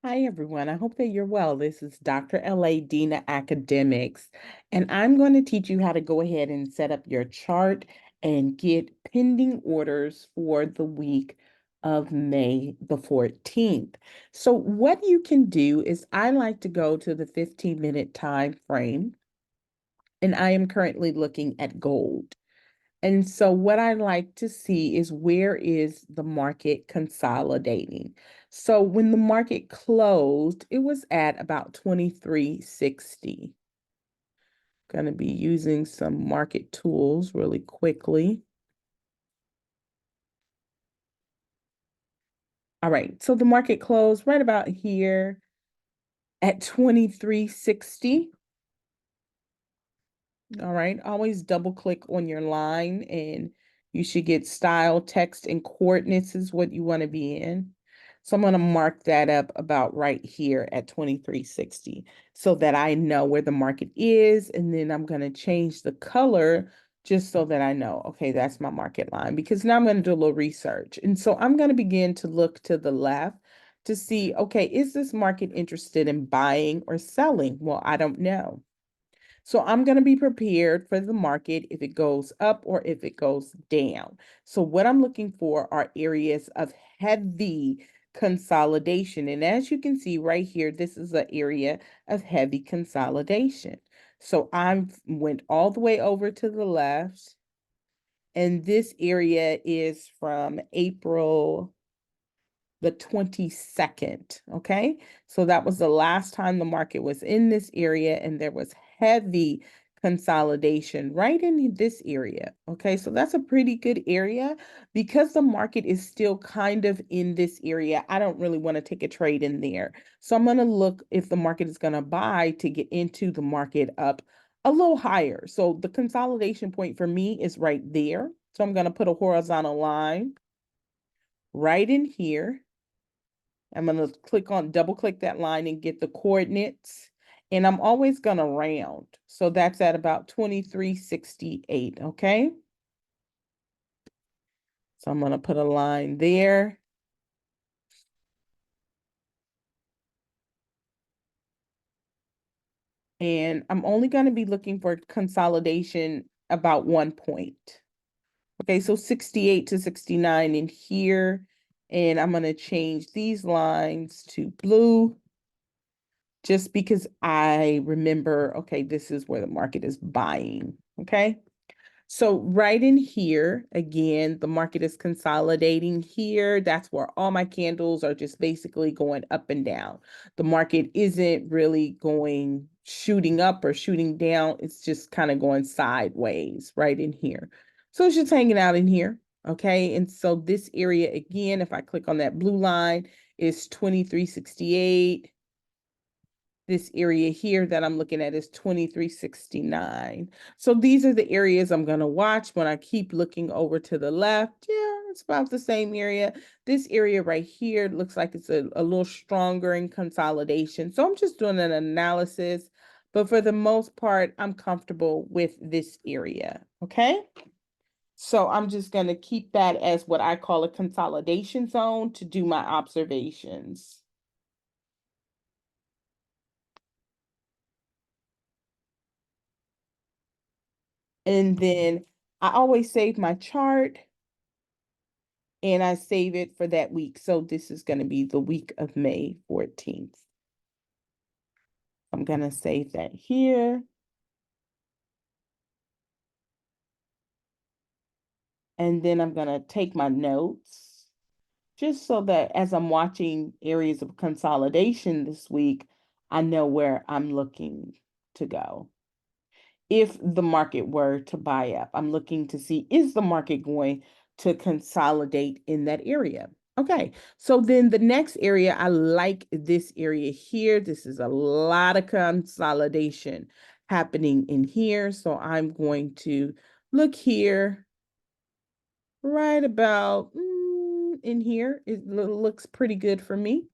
Hi, everyone. I hope that you're well. This is Dr. L.A. Dina Academics, and I'm going to teach you how to go ahead and set up your chart and get pending orders for the week of May the 14th. So what you can do is I like to go to the 15-minute time frame, and I am currently looking at gold. And so what I like to see is where is the market consolidating. So when the market closed, it was at about 2360. Going to be using some market tools really quickly. All right, so the market closed right about here at 2360. All right, always double click on your line and you should get style, text, and coordinates is what you want to be in. So I'm going to mark that up about right here at 2360 so that I know where the market is. And then I'm going to change the color just so that I know, okay, that's my market line, because now I'm going to do a little research. And so I'm going to begin to look to the left to see, okay, is this market interested in buying or selling? Well, I don't know. So I'm going to be prepared for the market if it goes up or if it goes down. So what I'm looking for are areas of heavy consolidation. And as you can see right here, this is an area of heavy consolidation. So I went all the way over to the left, and this area is from April the 22nd. Okay. So that was the last time the market was in this area, and there was heavy consolidation right in this area. Okay. So that's a pretty good area because the market is still kind of in this area. I don't really want to take a trade in there. So I'm going to look if the market is going to buy to get into the market up a little higher. So the consolidation point for me is right there. So I'm going to put a horizontal line right in here. I'm going to double click that line and get the coordinates. And I'm always going to round. So that's at about 2368, okay? So I'm going to put a line there. And I'm only going to be looking for consolidation about 1 point. Okay, so 68 to 69 in here. And I'm going to change these lines to blue just because I remember, okay, this is where the market is buying, okay? So right in here, again, the market is consolidating here. That's where all my candles are just basically going up and down. The market isn't really going shooting up or shooting down. It's just kind of going sideways right in here. So it's just hanging out in here. Okay. And so this area, again, if I click on that blue line, is 2368. This area here that I'm looking at is 2369. So these are the areas I'm going to watch when I keep looking over to the left. Yeah, it's about the same area. This area right here looks like it's a little stronger in consolidation. So I'm just doing an analysis. But for the most part, I'm comfortable with this area. Okay. So I'm just going to keep that as what I call a consolidation zone to do my observations. And then I always save my chart and I save it for that week. So this is going to be the week of May 14th. I'm going to save that here. And then I'm going to take my notes just so that as I'm watching areas of consolidation this week, I know where I'm looking to go. If the market were to buy up, I'm looking to see, is the market going to consolidate in that area? Okay, so then the next area, I like this area here. This is a lot of consolidation happening in here. So I'm going to look here right about in here. It looks pretty good for me.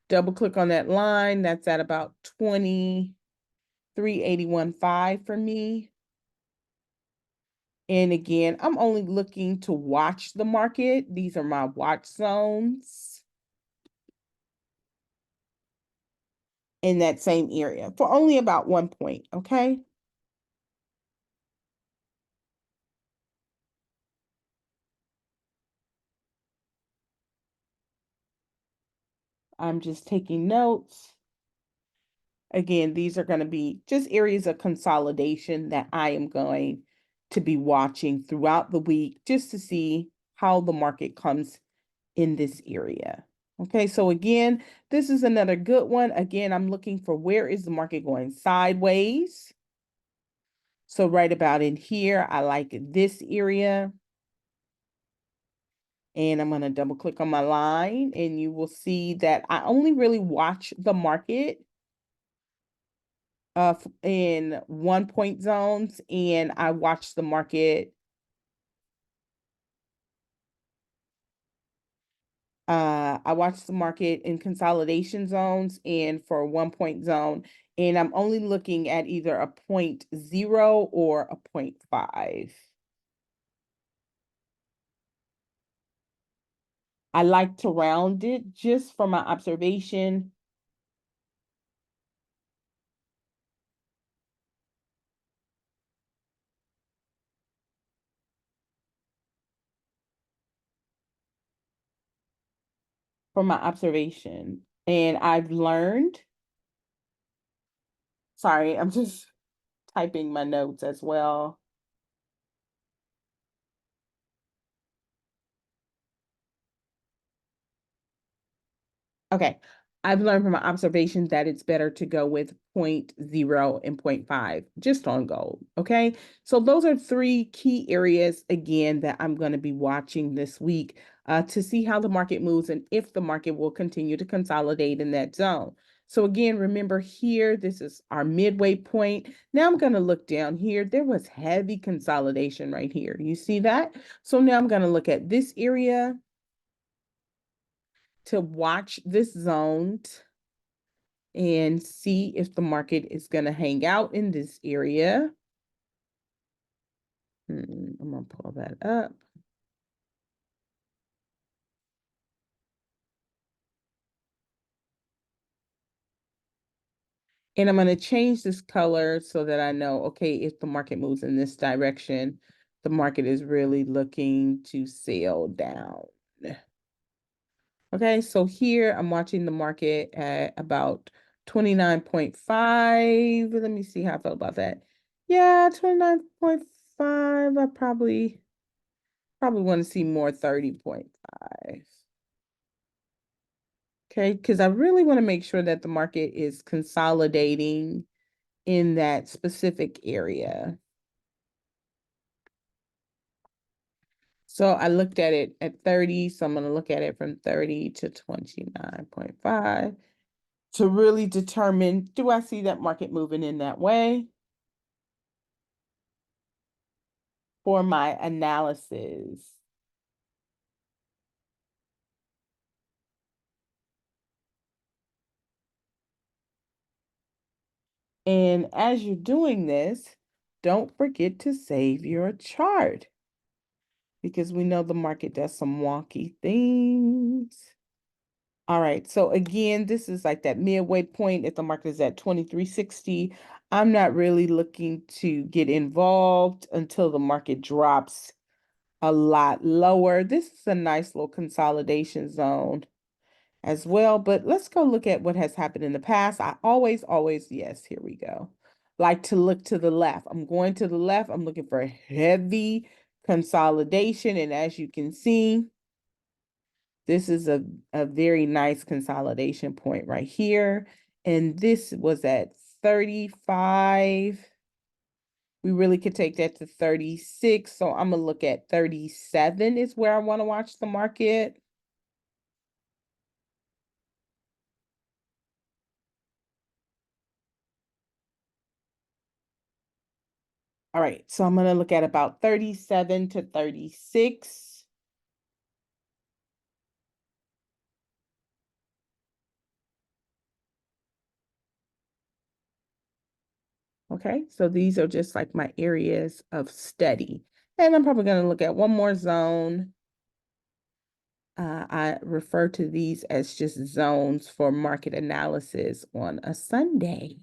Double click on that line. That's at about 2381.5 for me. And again, I'm only looking to watch the market. These are my watch zones. in that same area for only about 1 point, okay? I'm just taking notes. Again, these are going to be just areas of consolidation that I am going to be watching throughout the week just to see how the market comes in this area. Okay, so again, this is another good one. Again, I'm looking for where is the market going sideways. So right about in here, I like this area. And I'm going to double click on my line and you will see that I only really watch the market in 1 point zones, and I watch the market. I watch the market in consolidation zones and for 1 point zone, and I'm only looking at either a 0.0 or a 0.5. I like to round it just from my observation. From my observation. And I've learned, sorry, I'm just typing my notes as well. Okay. I've learned from my observations that it's better to go with 0.0 and 0.5 just on gold. Okay. So those are three key areas again that I'm going to be watching this week to see how the market moves and if the market will continue to consolidate in that zone. So again, remember here, this is our midway point. Now I'm going to look down here. There was heavy consolidation right here. You see that? So now I'm going to look at this area to watch this zone and see if the market is going to hang out in this area. I'm going to pull that up. And I'm going to change this color so that I know, okay, if the market moves in this direction, the market is really looking to sail down. Okay, so here I'm watching the market at about 29.5. Let me see how I felt about that. Yeah, 29.5. I probably want to see more 30.5. Okay, because I really want to make sure that the market is consolidating in that specific area. So I looked at it at 30, so I'm going to look at it from 30 to 29.5 to really determine, do I see that market moving in that way for my analysis? And as you're doing this, don't forget to save your chart because we know the market does some wonky things. All right, so again, this is like that midway point. If the market is at 2360, I'm not really looking to get involved until the market drops a lot lower. This is a nice little consolidation zone as well, but let's go look at what has happened in the past. I always, yes, here we go. Like to look to the left. I'm going to the left. I'm looking for heavy consolidation, and as you can see, this is a very nice consolidation point right here. And this was at 35. We really could take that to 36. So I'm going to look at 37 is where I want to watch the market. All right. So I'm going to look at about 37 to 36. Okay. So these are just like my areas of study. And I'm probably going to look at one more zone. I refer to these as just zones for market analysis on a Sunday.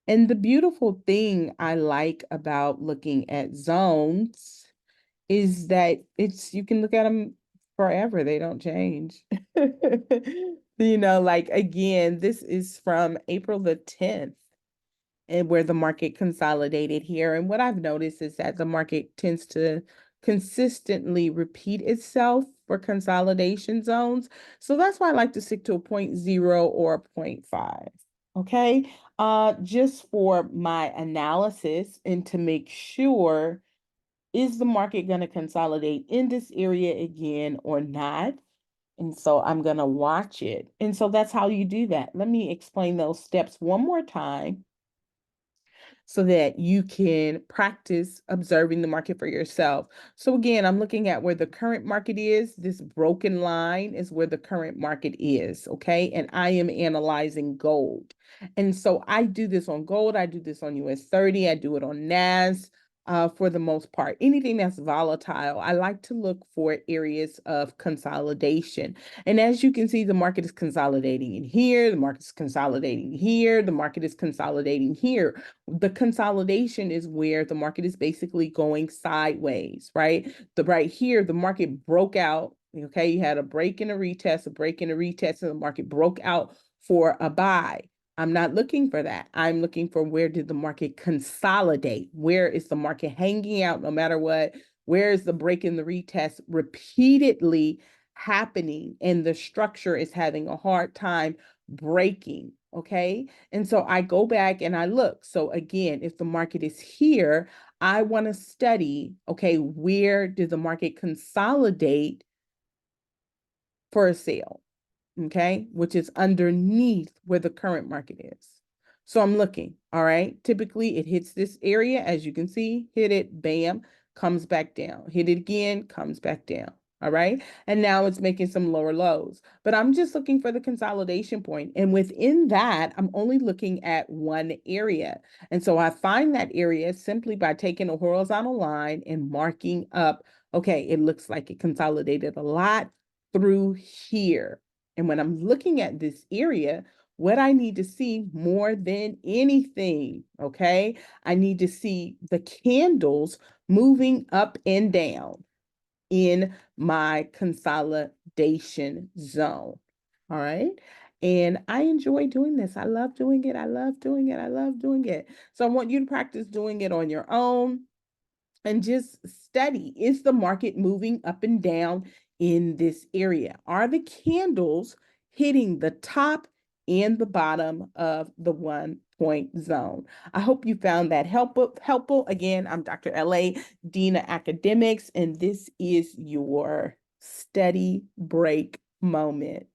And the beautiful thing I like about looking at zones is that you can look at them forever. They don't change. Like again, this is from April the 10th and where the market consolidated here. And what I've noticed is that the market tends to consistently repeat itself for consolidation zones. So that's why I like to stick to a 0.0 or a 0.5. Okay. Just for my analysis and to make sure, is the market going to consolidate in this area again or not? And so I'm going to watch it. And so that's how you do that. Let me explain those steps one more time so that you can practice observing the market for yourself. So again, I'm looking at where the current market is. This broken line is where the current market is, okay? And I am analyzing gold. And so I do this on gold, I do this on US 30, I do it on NAS. For the most part, anything that's volatile, I like to look for areas of consolidation. And as you can see, the market is consolidating in here, the market is consolidating here, the market is consolidating here. The consolidation is where the market is basically going sideways, right? Right here, the market broke out. Okay, you had a break and a retest, a break and a retest, and the market broke out for a buy. I'm not looking for that. I'm looking for where did the market consolidate? Where is the market hanging out no matter what? Where is the break and the retest repeatedly happening? And the structure is having a hard time breaking. Okay. And so I go back and I look. So again, if the market is here, I want to study, okay, where did the market consolidate for a sale? Okay, which is underneath where the current market is. So I'm looking, all right. Typically it hits this area, as you can see, hit it, bam, comes back down, hit it again, comes back down. All right. And now it's making some lower lows, but I'm just looking for the consolidation point. And within that, I'm only looking at one area. And so I find that area simply by taking a horizontal line and marking up, okay, it looks like it consolidated a lot through here. And when I'm looking at this area, what I need to see more than anything, okay, I need to see the candles moving up and down in my consolidation zone. All right. And I enjoy doing this. I love doing it. I love doing it. I love doing it. So I want you to practice doing it on your own and just study. Is the market moving up and down in this area? Are the candles hitting the top and the bottom of the 1 point zone? I hope you found that helpful. Again, I'm Dr. LA, Dean of Academics, and this is your study break moment.